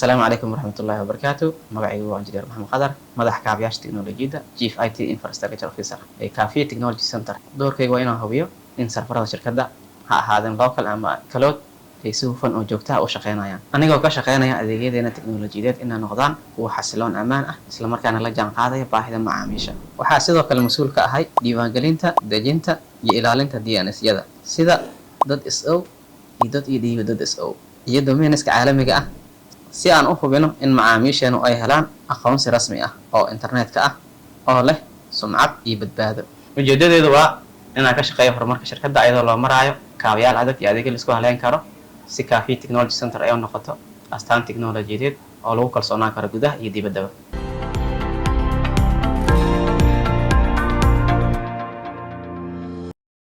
السلام عليكم ورحمة الله وبركاته. مقعي وانجلير محمد قدر مدح كافياش تكنولوجيا Chief IT Infrastructure Officer ee كافية Technology Center. doorkaygu waa inaan hubiyo in sarfarada shirkadda ha ahaadeen local ama cloud ay si hufan oo joogto ah u shaqeynayaan. Anigoo ka shaqeynaya adeegyadeena teknoolojiyadeed inay noqdaan kuwo xasiloon ammaan ah isla markaana la jaan qaadaya baahida macaamiisha. Waxaa sidoo kale mas'uul ka ahay diiwaangelinta, dejinta iyo ilaalinta DNS-yada sida .so iyo .ed.so iyo domains-ka caalamiga ah si aan u hubino in macaamiisheenu ay helaan aqoonsi rasmi ah oo internetka ah oo leh sumcad iyo badbaado. Ujeedadeedu waa inaan ka shaqeeyo horumarka shirkadda iyadoo loo maraayo kaabayaal adag iyo adeegyo la isku halayn karo si Kaafiya Technology Center ay u noqoto astaan teknoolojiyadeed oo lagu kalsoonaan karo gudaha iyo dibaddaba.